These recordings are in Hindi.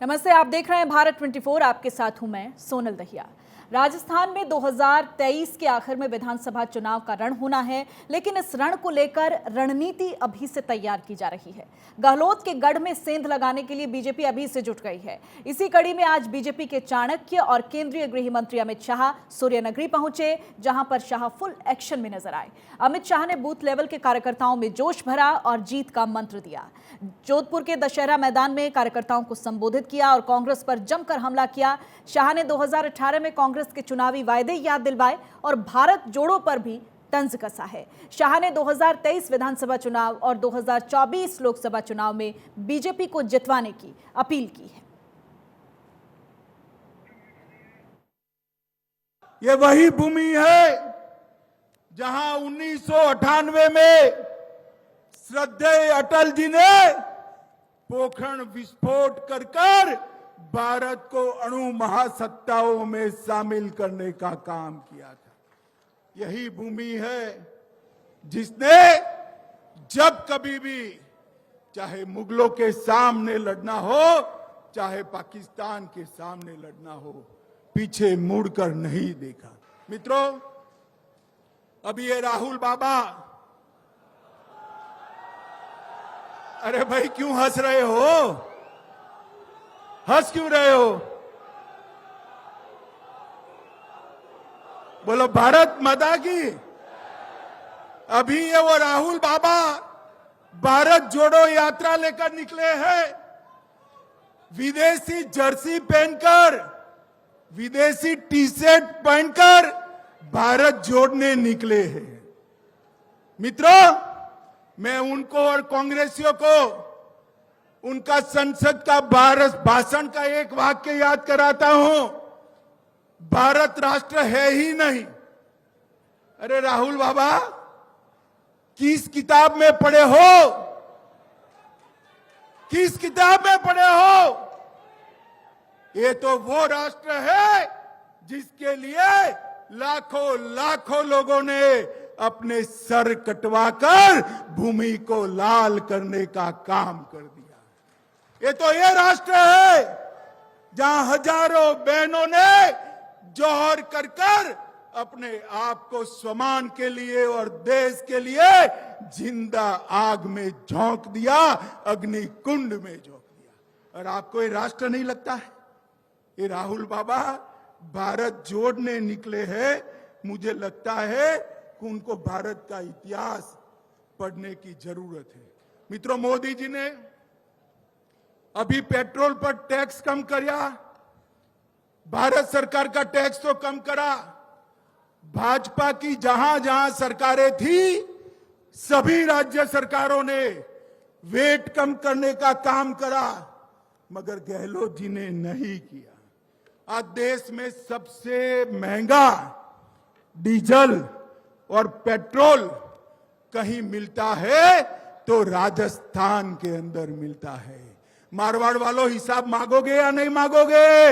नमस्ते, आप देख रहे हैं भारत 24। आपके साथ हूं मैं सोनल दहिया। राजस्थान में 2023 के आखिर में विधानसभा चुनाव का रण होना है, लेकिन इस रण को लेकर रणनीति अभी से तैयार की जा रही है। गहलोत के गढ़ में सेंध लगाने के लिए बीजेपी अभी से जुट गई है। इसी कड़ी में आज बीजेपी के चाणक्य और केंद्रीय गृह मंत्री अमित शाह सूर्यनगरी पहुंचे, जहां पर शाह फुल एक्शन में नजर आए। अमित शाह ने बूथ लेवल के कार्यकर्ताओं में जोश भरा और जीत का मंत्र दिया। जोधपुर के दशहरा मैदान में कार्यकर्ताओं को संबोधित किया और कांग्रेस पर जमकर हमला किया। शाह ने 2018 में कांग्रेस के चुनावी वायदे याद दिलवाए और भारत जोड़ो पर भी तंज कसा है। शाह ने 2023 विधानसभा चुनाव और 2024 लोकसभा चुनाव में बीजेपी को जितवाने की अपील की है। ये वही भूमि है जहां 1998 में श्रद्धेय अटल जी ने पोखरण विस्फोट कर भारत को अणु महासत्ताओं में शामिल करने का काम किया था। यही भूमि है जिसने जब कभी भी चाहे मुगलों के सामने लड़ना हो, चाहे पाकिस्तान के सामने लड़ना हो, पीछे मुड़कर नहीं देखा। मित्रों, अभी ये राहुल बाबा, अरे भाई क्यों हंस रहे हो? हंस क्यों रहे हो? बोलो भारत माता की। अभी ये वो राहुल बाबा भारत जोड़ो यात्रा लेकर निकले हैं। विदेशी जर्सी पहनकर, विदेशी टी शर्ट पहनकर भारत जोड़ने निकले हैं। मित्रों, मैं उनको और कांग्रेसियों को उनका संसद का भाषण का एक वाक्य याद कराता हूं। भारत राष्ट्र है ही नहीं। अरे राहुल बाबा, किस किताब में पढ़े हो? किस किताब में पढ़े हो? ये तो वो राष्ट्र है जिसके लिए लाखों लाखों लोगों ने अपने सर कटवाकर भूमि को लाल करने का काम कर दिया। ये तो ये राष्ट्र है जहां हजारों बहनों ने जौहर कर कर अपने आप को स्वमान के लिए और देश के लिए जिंदा आग में झोंक दिया, अग्नि कुंड में झोंक दिया। और आपको ये राष्ट्र नहीं लगता है? ये राहुल बाबा भारत जोड़ने निकले हैं। मुझे लगता है कि उनको भारत का इतिहास पढ़ने की जरूरत है। मित्रों, मोदी जी ने अभी पेट्रोल पर टैक्स कम किया। भारत सरकार का टैक्स तो कम करा। भाजपा की जहां जहां सरकारें थी, सभी राज्य सरकारों ने वेट कम करने का काम करा, मगर गहलोत जी ने नहीं किया। आज देश में सबसे महंगा डीजल और पेट्रोल कहीं मिलता है तो राजस्थान के अंदर मिलता है। मारवाड़ वालों, हिसाब मांगोगे या नहीं मांगोगे?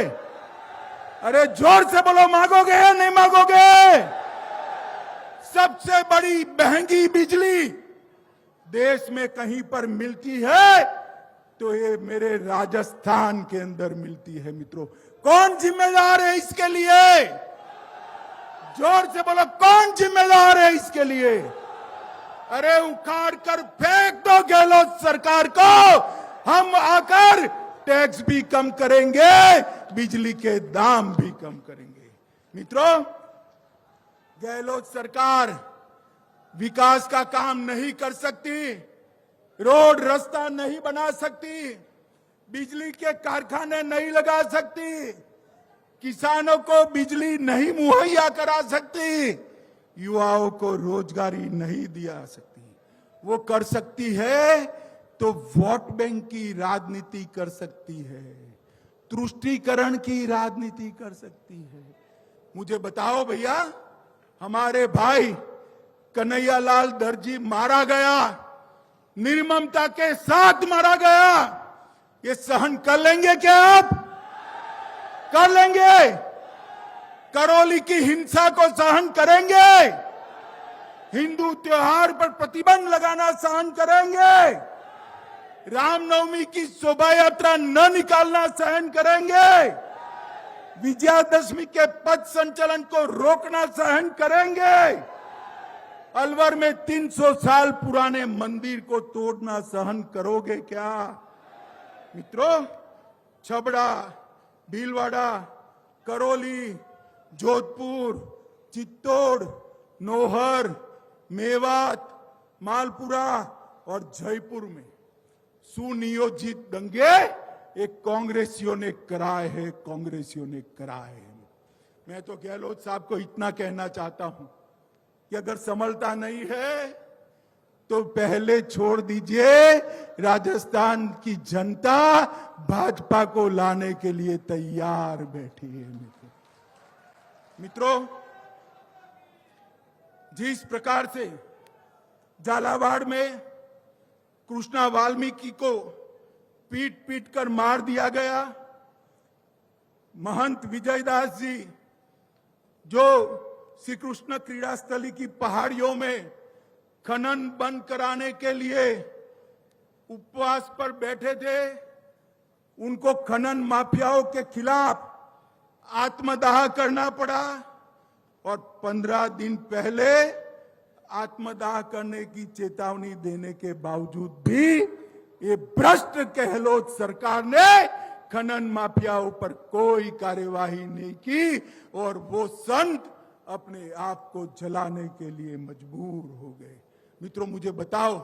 अरे जोर से बोलो, मांगोगे या नहीं मांगोगे? सबसे बड़ी महंगी बिजली देश में कहीं पर मिलती है तो ये मेरे राजस्थान के अंदर मिलती है। मित्रों, कौन जिम्मेदार है इसके लिए? जोर से बोलो, कौन जिम्मेदार है इसके लिए? अरे उखाड़ कर फेंक दो गहलोत सरकार को। हम आकर टैक्स भी कम करेंगे, बिजली के दाम भी कम करेंगे। मित्रों, गहलोत सरकार विकास का काम नहीं कर सकती, रोड रास्ता नहीं बना सकती, बिजली के कारखाने नहीं लगा सकती, किसानों को बिजली नहीं मुहैया करा सकती, युवाओं को रोजगारी नहीं दिया सकती। वो कर सकती है तो वोट बैंक की राजनीति कर सकती है, तुष्टीकरण की राजनीति कर सकती है। मुझे बताओ भैया, हमारे भाई कन्हैयालाल दर्जी मारा गया, निर्ममता के साथ मारा गया। ये सहन कर लेंगे क्या आप? कर लेंगे? करौली की हिंसा को सहन करेंगे? हिंदू त्योहार पर प्रतिबंध लगाना सहन करेंगे? रामनवमी की शोभा यात्रा न निकालना सहन करेंगे, विजयादशमी के पथ संचलन को रोकना सहन करेंगे, अलवर में 300 साल पुराने मंदिर को तोड़ना सहन करोगे क्या? मित्रों, छबड़ा, भीलवाड़ा, करौली, जोधपुर, चित्तौड़, नौहर, मेवात, मालपुरा और जयपुर में सुनियोजित दंगे एक कांग्रेसियों ने कराए हैं, कांग्रेसियों ने कराए हैं। मैं तो गहलोत साहब को इतना कहना चाहता हूं कि अगर संभलता नहीं है तो पहले छोड़ दीजिए, राजस्थान की जनता भाजपा को लाने के लिए तैयार बैठी है। मित्रों, जिस प्रकार से झालावाड़ में कृष्णा वाल्मीकि को पीट पीट कर मार दिया गया, महंत विजयदास जी जो श्री कृष्ण क्रीड़ा स्थली की पहाड़ियों में खनन बंद कराने के लिए उपवास पर बैठे थे, उनको खनन माफियाओं के खिलाफ आत्मदाह करना पड़ा और 15 दिन पहले आत्मदाह करने की चेतावनी देने के बावजूद भी ये भ्रष्ट गहलोत सरकार ने खनन माफियाओं पर कोई कार्यवाही नहीं की और वो संत अपने आप को जलाने के लिए मजबूर हो गए। मित्रों, मुझे बताओ,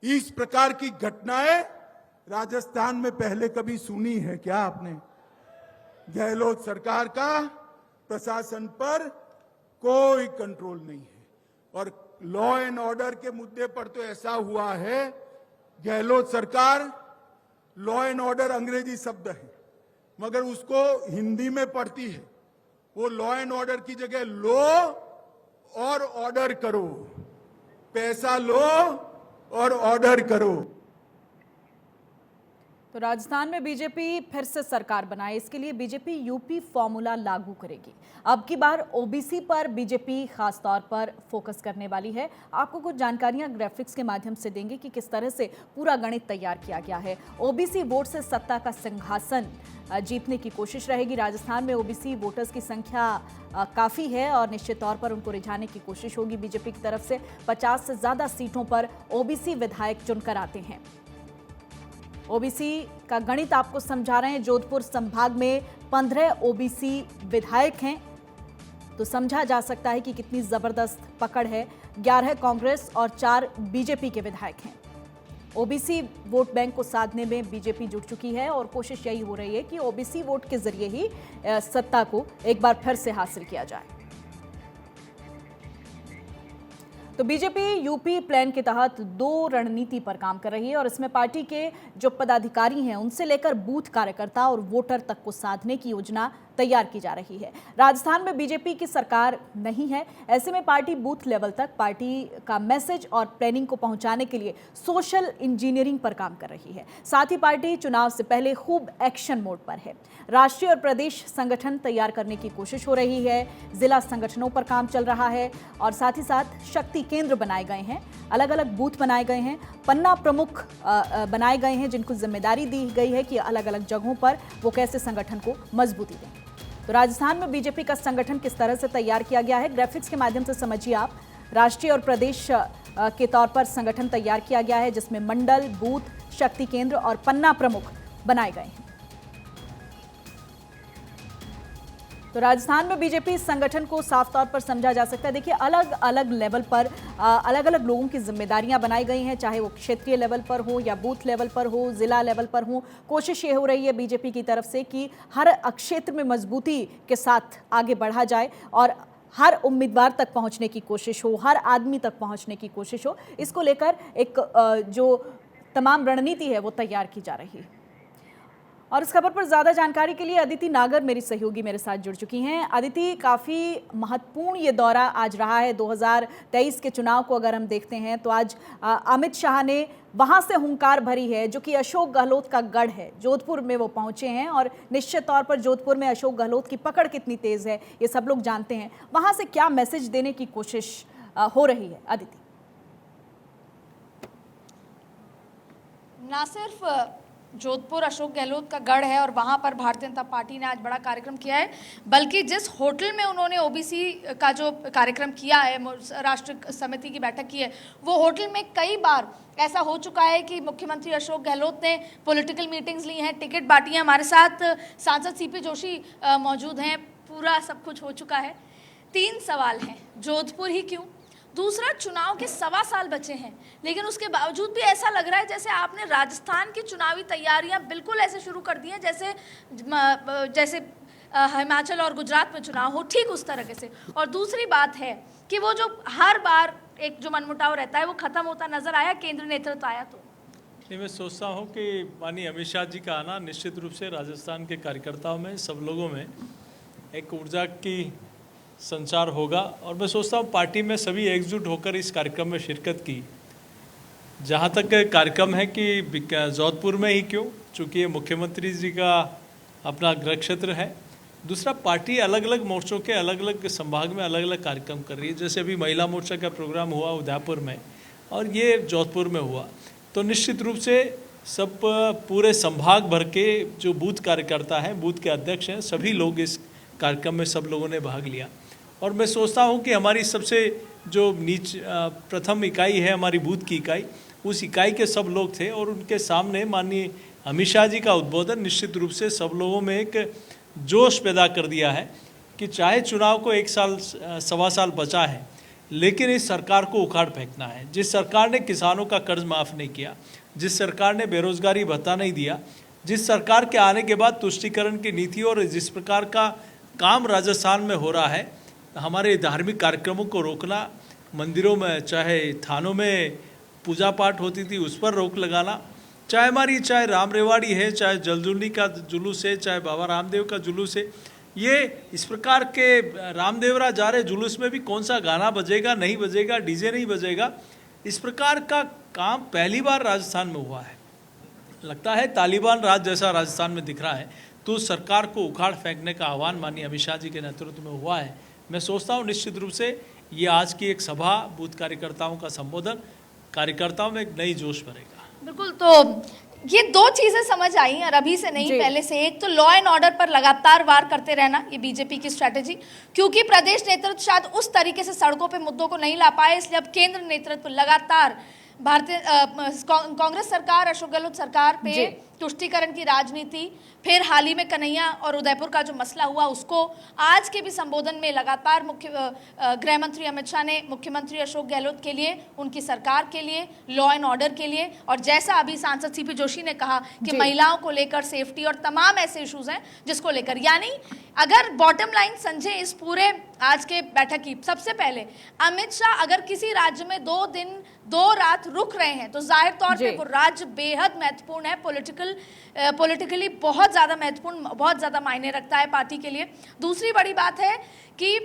इस प्रकार की घटनाएं राजस्थान में पहले कभी सुनी है क्या आपने? गहलोत सरकार का प्रशासन पर कोई कंट्रोल नहीं है और लॉ एंड ऑर्डर के मुद्दे पर तो ऐसा हुआ है, गहलोत सरकार लॉ एंड ऑर्डर अंग्रेजी शब्द है मगर उसको हिंदी में पढ़ती है। वो लॉ एंड ऑर्डर की जगह लो और ऑर्डर करो, पैसा लो और ऑर्डर करो। तो राजस्थान में बीजेपी फिर से सरकार बनाए, इसके लिए बीजेपी यूपी फॉर्मूला लागू करेगी। अब की बार ओबीसी पर बीजेपी खास तौर पर फोकस करने वाली है। आपको कुछ जानकारियां ग्राफिक्स के माध्यम से देंगे कि किस तरह से पूरा गणित तैयार किया गया है। ओबीसी वोट से सत्ता का सिंहासन जीतने की कोशिश रहेगी। राजस्थान में ओबीसी वोटर्स की संख्या काफ़ी है और निश्चित तौर पर उनको रिझाने की कोशिश होगी। बीजेपी की तरफ से 50 से ज़्यादा सीटों पर ओबीसी विधायक चुनकर आते हैं। ओबीसी का गणित आपको समझा रहे हैं। जोधपुर संभाग में 15 ओबीसी विधायक हैं, तो समझा जा सकता है कि कितनी जबरदस्त पकड़ है। 11 कांग्रेस और 4 बीजेपी के विधायक हैं। ओबीसी वोट बैंक को साधने में बीजेपी जुट चुकी है और कोशिश यही हो रही है कि ओबीसी वोट के जरिए ही सत्ता को एक बार फिर से हासिल किया जाए। तो बीजेपी यूपी प्लान के तहत 2 रणनीति पर काम कर रही है और इसमें पार्टी के जो पदाधिकारी हैं उनसे लेकर बूथ कार्यकर्ता और वोटर तक को साधने की योजना तैयार की जा रही है। राजस्थान में बीजेपी की सरकार नहीं है, ऐसे में पार्टी बूथ लेवल तक पार्टी का मैसेज और प्लानिंग को पहुंचाने के लिए सोशल इंजीनियरिंग पर काम कर रही है। साथ ही पार्टी चुनाव से पहले खूब एक्शन मोड पर है। राष्ट्रीय और प्रदेश संगठन तैयार करने की कोशिश हो रही है। जिला संगठनों पर काम चल रहा है और साथ ही साथ शक्ति केंद्र बनाए गए हैं, अलग अलग बूथ बनाए गए हैं, पन्ना प्रमुख बनाए गए हैं जिनको जिम्मेदारी दी गई है कि अलग अलग जगहों पर वो कैसे संगठन को मजबूती दें। तो राजस्थान में बीजेपी का संगठन किस तरह से तैयार किया गया है, ग्राफिक्स के माध्यम से समझिए आप। राष्ट्रीय और प्रदेश के तौर पर संगठन तैयार किया गया है जिसमें मंडल, बूथ, शक्ति केंद्र और पन्ना प्रमुख बनाए गए हैं। तो राजस्थान में बीजेपी संगठन को साफ तौर पर समझा जा सकता है। देखिए, अलग अलग लेवल पर अलग अलग लोगों की जिम्मेदारियां बनाई गई हैं, चाहे वो क्षेत्रीय लेवल पर हो या बूथ लेवल पर हो, जिला लेवल पर हो। कोशिश ये हो रही है बीजेपी की तरफ से कि हर क्षेत्र में मजबूती के साथ आगे बढ़ा जाए और हर उम्मीदवार तक पहुंचने की कोशिश हो, हर आदमी तक पहुंचने की कोशिश हो। इसको लेकर एक जो तमाम रणनीति है वो तैयार की जा रही है। और इस खबर पर ज़्यादा जानकारी के लिए अदिति नागर मेरी सहयोगी मेरे साथ जुड़ चुकी हैं। अदिति, काफ़ी महत्वपूर्ण ये दौरा आज रहा है 2023 के चुनाव को अगर हम देखते हैं तो आज अमित शाह ने वहाँ से हुंकार भरी है जो कि अशोक गहलोत का गढ़ है। जोधपुर में वो पहुँचे हैं और निश्चित तौर पर जोधपुर में अशोक गहलोत की पकड़ कितनी तेज़ है ये सब लोग जानते हैं। वहाँ से क्या मैसेज देने की कोशिश हो रही है अदिति? ना सिर्फ जोधपुर अशोक गहलोत का गढ़ है और वहाँ पर भारतीय जनता पार्टी ने आज बड़ा कार्यक्रम किया है, बल्कि जिस होटल में उन्होंने ओबीसी का जो कार्यक्रम किया है, राष्ट्रीय समिति की बैठक की है, वो होटल में कई बार ऐसा हो चुका है कि मुख्यमंत्री अशोक गहलोत ने पॉलिटिकल मीटिंग्स ली हैं, टिकट बांटी हैं। हमारे साथ सांसद सीपी जोशी मौजूद हैं। पूरा सब कुछ हो चुका है। 3 सवाल हैं। जोधपुर ही क्यों? दूसरा, चुनाव के 1.25 साल बचे हैं, लेकिन उसके बावजूद भी ऐसा लग रहा है जैसे आपने राजस्थान की चुनावी तैयारियां बिल्कुल ऐसे शुरू कर दी हैं जैसे हिमाचल और गुजरात में चुनाव हो, ठीक उस तरह से। और दूसरी बात है कि वो जो हर बार एक जो मनमुटाव रहता है वो खत्म होता नजर आया, केंद्र नेतृत्व आया तो नहीं, मैं सोचता हूँ कि माननीय अमित शाह जी का आना निश्चित रूप से राजस्थान के कार्यकर्ताओं में, सब लोगों में एक ऊर्जा की संचार होगा। और मैं सोचता हूँ पार्टी में सभी एकजुट होकर इस कार्यक्रम में शिरकत की। जहाँ तक कार्यक्रम है कि जोधपुर में ही क्यों, चूँकि ये मुख्यमंत्री जी का अपना गृह क्षेत्र है। दूसरा, पार्टी अलग अलग मोर्चों के अलग अलग संभाग में अलग अलग कार्यक्रम कर रही है। जैसे अभी महिला मोर्चा का प्रोग्राम हुआ उदयपुर में और ये जोधपुर में हुआ, तो निश्चित रूप से सब पूरे संभाग भर के जो बूथ कार्यकर्ता हैं, बूथ के अध्यक्ष हैं, सभी लोग इस कार्यक्रम में सब लोगों ने भाग लिया। और मैं सोचता हूं कि हमारी सबसे जो प्रथम इकाई है, हमारी बूथ की इकाई, उस इकाई के सब लोग थे और उनके सामने माननीय अमित शाह जी का उद्बोधन निश्चित रूप से सब लोगों में एक जोश पैदा कर दिया है कि चाहे चुनाव को 1 साल 1.25 साल बचा है, लेकिन इस सरकार को उखाड़ फेंकना है। जिस सरकार ने किसानों का कर्ज माफ़ नहीं किया, जिस सरकार ने बेरोजगारी भत्ता नहीं दिया, जिस सरकार के आने के बाद तुष्टीकरण की नीति और जिस प्रकार का काम राजस्थान में हो रहा है, हमारे धार्मिक कार्यक्रमों को रोकना, मंदिरों में चाहे थानों में पूजा पाठ होती थी उस पर रोक लगाना, चाहे राम रेवाड़ी है, चाहे जलजुली का जुलूस है, चाहे बाबा रामदेव का जुलूस है, ये इस प्रकार के रामदेवरा जा रहे जुलूस में भी कौन सा गाना बजेगा, नहीं बजेगा, डीजे नहीं बजेगा, इस प्रकार का काम पहली बार राजस्थान में हुआ है। लगता है तालिबान राज जैसा राजस्थान में दिख रहा है। तो सरकार को उखाड़ फेंकने का आह्वान माननीय अमित शाह जी के नेतृत्व में हुआ है। मैं सोचता हूँ निश्चित रूप से ये आज की एक सभा, बूथ कार्यकर्ताओं का संबोधन, कार्यकर्ताओं में एक नई जोश भरेगा। बिल्कुल। तो ये 2 चीजें समझ आई और अभी से नहीं, पहले से। एक तो लॉ एंड ऑर्डर पर लगातार वार करते रहना, ये बीजेपी की स्ट्रैटेजी, क्योंकि प्रदेश नेतृत्व शायद उस तरीके से सड़कों पे मुद्दों को नहीं ला पाए, इसलिए अब केंद्र नेतृत्व लगातार भारतीय कांग्रेस सरकार, अशोक गहलोत सरकार पे तुष्टीकरण की राजनीति, फिर हाल ही में कन्हैया और उदयपुर का जो मसला हुआ उसको, आज के भी संबोधन में लगातार गृह मंत्री अमित शाह ने मुख्यमंत्री अशोक गहलोत के लिए, उनकी सरकार के लिए, लॉ एंड ऑर्डर के लिए, और जैसा अभी सांसद सीपी जोशी ने कहा कि महिलाओं को लेकर सेफ्टी और तमाम ऐसे इश्यूज हैं जिसको लेकर, यानी अगर बॉटम लाइन समझे इस पूरे आज के बैठक की, सबसे पहले अमित शाह अगर किसी राज्य में 2 दिन 2 रात रुक रहे हैं तो जाहिर तौर पे वो राज्य बेहद महत्वपूर्ण है, पॉलिटिकली बहुत ज़्यादा महत्वपूर्ण, बहुत ज़्यादा मायने रखता है पार्टी के लिए। दूसरी बड़ी बात है कि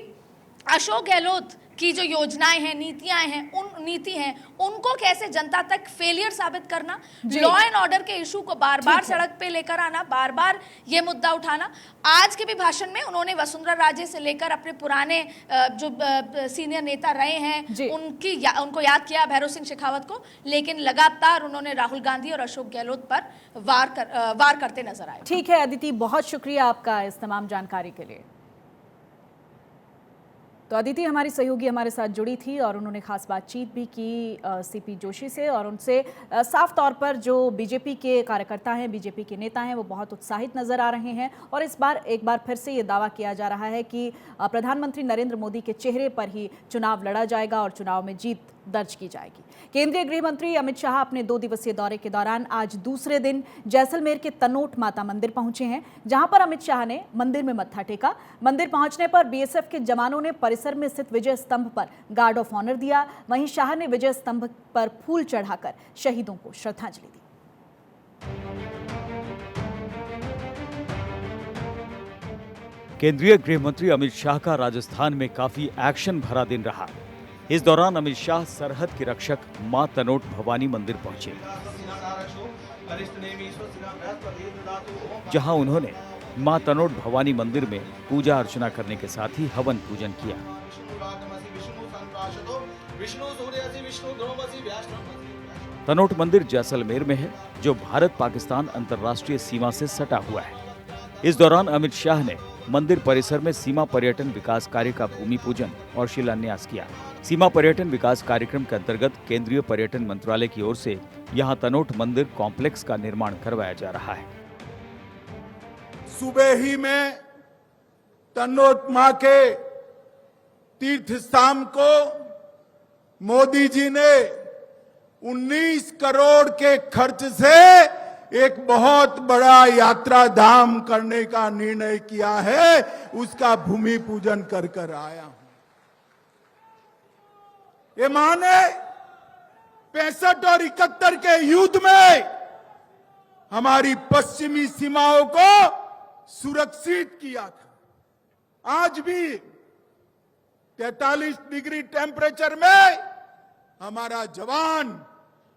अशोक गहलोत की जो योजनाएं हैं, नीति हैं, उनको कैसे जनता तक फेलियर साबित करना, लॉ एंड ऑर्डर के इशू को बार बार सड़क पे लेकर आना, बार बार ये मुद्दा उठाना। आज के भी भाषण में उन्होंने वसुंधरा राजे से लेकर अपने पुराने जो सीनियर नेता रहे हैं उनको याद किया, भैरव सिंह शेखावत को, लेकिन लगातार उन्होंने राहुल गांधी और अशोक गहलोत पर वार करते नजर आए। ठीक है अदिति, बहुत शुक्रिया आपका इस तमाम जानकारी के लिए। तो अदिति हमारी सहयोगी हमारे साथ जुड़ी थी और उन्होंने खास बातचीत भी की सीपी जोशी से, और उनसे साफ तौर पर जो बीजेपी के कार्यकर्ता हैं, बीजेपी के नेता हैं, वो बहुत उत्साहित नजर आ रहे हैं। और इस बार एक बार फिर से ये दावा किया जा रहा है कि प्रधानमंत्री नरेंद्र मोदी के चेहरे पर ही चुनाव लड़ा जाएगा और चुनाव में जीत दर्ज की जाएगी। केंद्रीय गृह मंत्री अमित शाह अपने 2 दिवसीय दौरे के दौरान आज दूसरे दिन जैसलमेर के तनोट माता मंदिर पहुंचे हैं, जहां पर अमित शाह ने मंदिर में मत्था टेका। मंदिर पहुंचने पर बीएसएफ के जवानों ने परिसर में स्थित विजय स्तंभ पर गार्ड ऑफ ऑनर दिया। वहीं शाह ने विजय स्तंभ पर फूल चढ़ाकर शहीदों को श्रद्धांजलि दी। केंद्रीय गृह मंत्री अमित शाह का राजस्थान में काफी एक्शन भरा दिन रहा। इस दौरान अमित शाह सरहद की रक्षक मां तनोट भवानी मंदिर पहुंचे, जहां उन्होंने मां तनोट भवानी मंदिर में पूजा अर्चना करने के साथ ही हवन पूजन किया। तनोट मंदिर जैसलमेर में है, जो भारत पाकिस्तान अंतर्राष्ट्रीय सीमा से सटा हुआ है। इस दौरान अमित शाह ने मंदिर परिसर में सीमा पर्यटन विकास कार्य का भूमि पूजन और शिलान्यास किया। सीमा पर्यटन विकास कार्यक्रम के अंतर्गत केंद्रीय पर्यटन मंत्रालय की ओर से यहां तनोट मंदिर कॉम्प्लेक्स का निर्माण करवाया जा रहा है। सुबह ही में तनोट मां के तीर्थ स्थान को मोदी जी ने 19 करोड़ के खर्च से एक बहुत बड़ा यात्रा धाम करने का निर्णय किया है। उसका भूमि पूजन कर आया हूं। ये मां ने 65 और 71 के युद्ध में हमारी पश्चिमी सीमाओं को सुरक्षित किया था। आज भी 43 डिग्री टेम्परेचर में हमारा जवान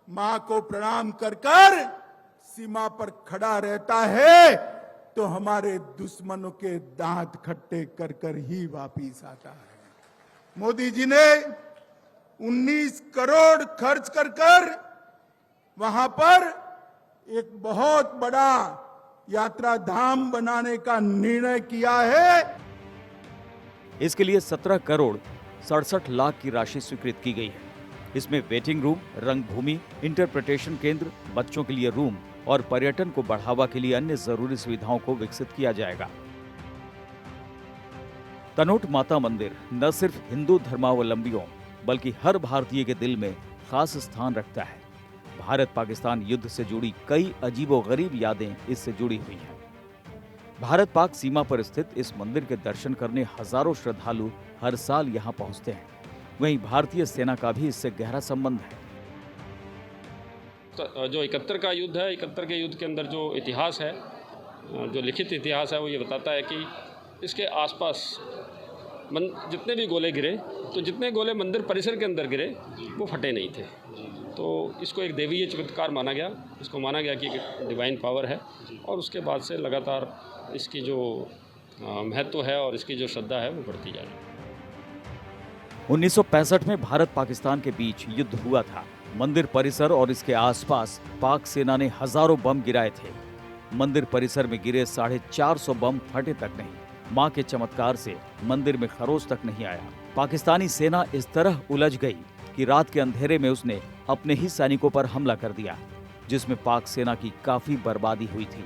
मां को प्रणाम कर सीमा पर खड़ा रहता है, तो हमारे दुश्मनों के दांत खट्टे कर ही वापिस आता है। मोदी जी ने 19 करोड़ खर्च कर वहां पर एक बहुत बड़ा यात्रा धाम बनाने का निर्णय किया है। इसके लिए 17 करोड़ 67 लाख की राशि स्वीकृत की गई है। इसमें वेटिंग रूम, रंगभूमि, इंटरप्रिटेशन केंद्र, बच्चों के लिए रूम और पर्यटन को बढ़ावा के लिए अन्य जरूरी सुविधाओं को विकसित किया जाएगा। तनोट माता मंदिर न सिर्फ हिंदू धर्मावलंबियों बल्कि हर भारतीय के दिल में खास स्थान रखता है। भारत पाकिस्तान युद्ध से जुड़ी कई अजीबोगरीब यादें इससे जुड़ी हुई हैं। भारत पाक सीमा पर स्थित इस मंदिर के दर्शन करने हजारों श्रद्धालु हर साल यहाँ पहुँचते हैं। वहीं भारतीय सेना का भी इससे गहरा संबंध है। तो जो 71 का युद्ध है, 71 के युद्ध के अंदर जो इतिहास है, जो लिखित इतिहास है, वो ये बताता है कि इसके आसपास जितने भी गोले गिरे, तो जितने गोले मंदिर परिसर के अंदर गिरे वो फटे नहीं थे। तो इसको एक देवीय चमत्कार माना गया। इसको माना गया कि एक डिवाइन पावर है, और उसके बाद से लगातार इसकी जो महत्व है और इसकी जो श्रद्धा है वो बढ़ती जा रही है। 1965 में भारत पाकिस्तान के बीच युद्ध हुआ था। मंदिर परिसर और इसके आसपास पाक सेना ने हजारों बम गिराए थे। मंदिर परिसर में गिरे 450 बम फटे तक नहीं। मां के चमत्कार से मंदिर में खरोच तक नहीं आया। पाकिस्तानी सेना इस तरह उलझ गई कि रात के अंधेरे में उसने अपने ही सैनिकों पर हमला कर दिया, जिसमें पाक सेना की काफी बर्बादी हुई थी।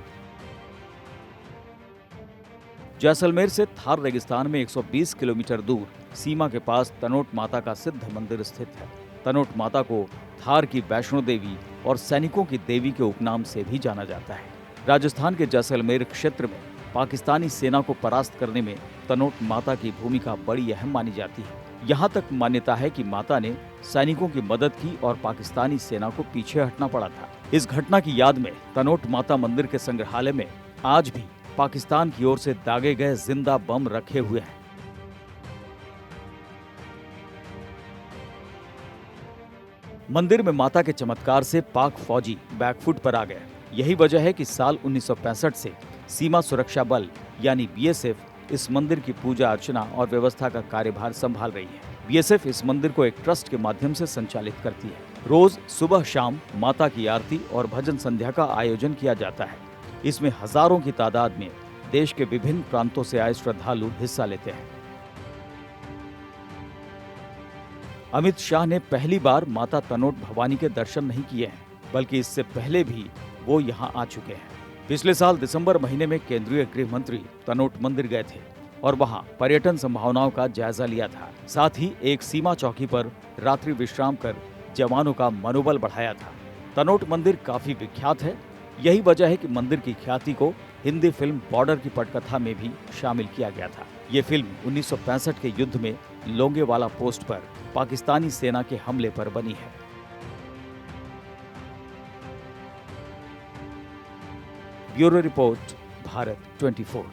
जैसलमेर से थार रेगिस्तान में 120 किलोमीटर दूर सीमा के पास तनोट माता का सिद्ध मंदिर स्थित है। तनोट माता को थार की वैष्णो देवी और सैनिकों की देवी के उपनाम से भी जाना जाता है। राजस्थान के जैसलमेर क्षेत्र में पाकिस्तानी सेना को परास्त करने में तनोट माता की भूमिका बड़ी अहम मानी जाती है। यहाँ तक मान्यता है कि माता ने सैनिकों की मदद की और पाकिस्तानी सेना को पीछे हटना पड़ा था। इस घटना की याद में तनोट माता मंदिर के संग्रहालय में आज भी पाकिस्तान की ओर से दागे गए जिंदा बम रखे हुए हैं। मंदिर में माता के चमत्कार से पाक फौजी बैकफुट पर आ गए। यही वजह है कि साल 1965 से सीमा सुरक्षा बल यानी बीएसएफ इस मंदिर की पूजा अर्चना और व्यवस्था का कार्यभार संभाल रही है। बीएसएफ इस मंदिर को एक ट्रस्ट के माध्यम से संचालित करती है। रोज सुबह शाम माता की आरती और भजन संध्या का आयोजन किया जाता है। इसमें हजारों की तादाद में देश के विभिन्न प्रांतों से आए श्रद्धालु हिस्सा लेते हैं। अमित शाह ने पहली बार माता तनोट भवानी के दर्शन नहीं किए हैं, बल्कि इससे पहले भी वो यहाँ आ चुके हैं। पिछले साल दिसंबर महीने में केंद्रीय गृह मंत्री तनोट मंदिर गए थे और वहाँ पर्यटन संभावनाओं का जायजा लिया था। साथ ही एक सीमा चौकी पर रात्रि विश्राम कर जवानों का मनोबल बढ़ाया था। तनोट मंदिर काफी विख्यात है। यही वजह है कि मंदिर की ख्याति को हिंदी फिल्म बॉर्डर की पटकथा में भी शामिल किया गया था। ये फिल्म 1965 के युद्ध में लोंगेवाला पोस्ट पर पाकिस्तानी सेना के हमले पर बनी है। Bureau report, Bharat 24।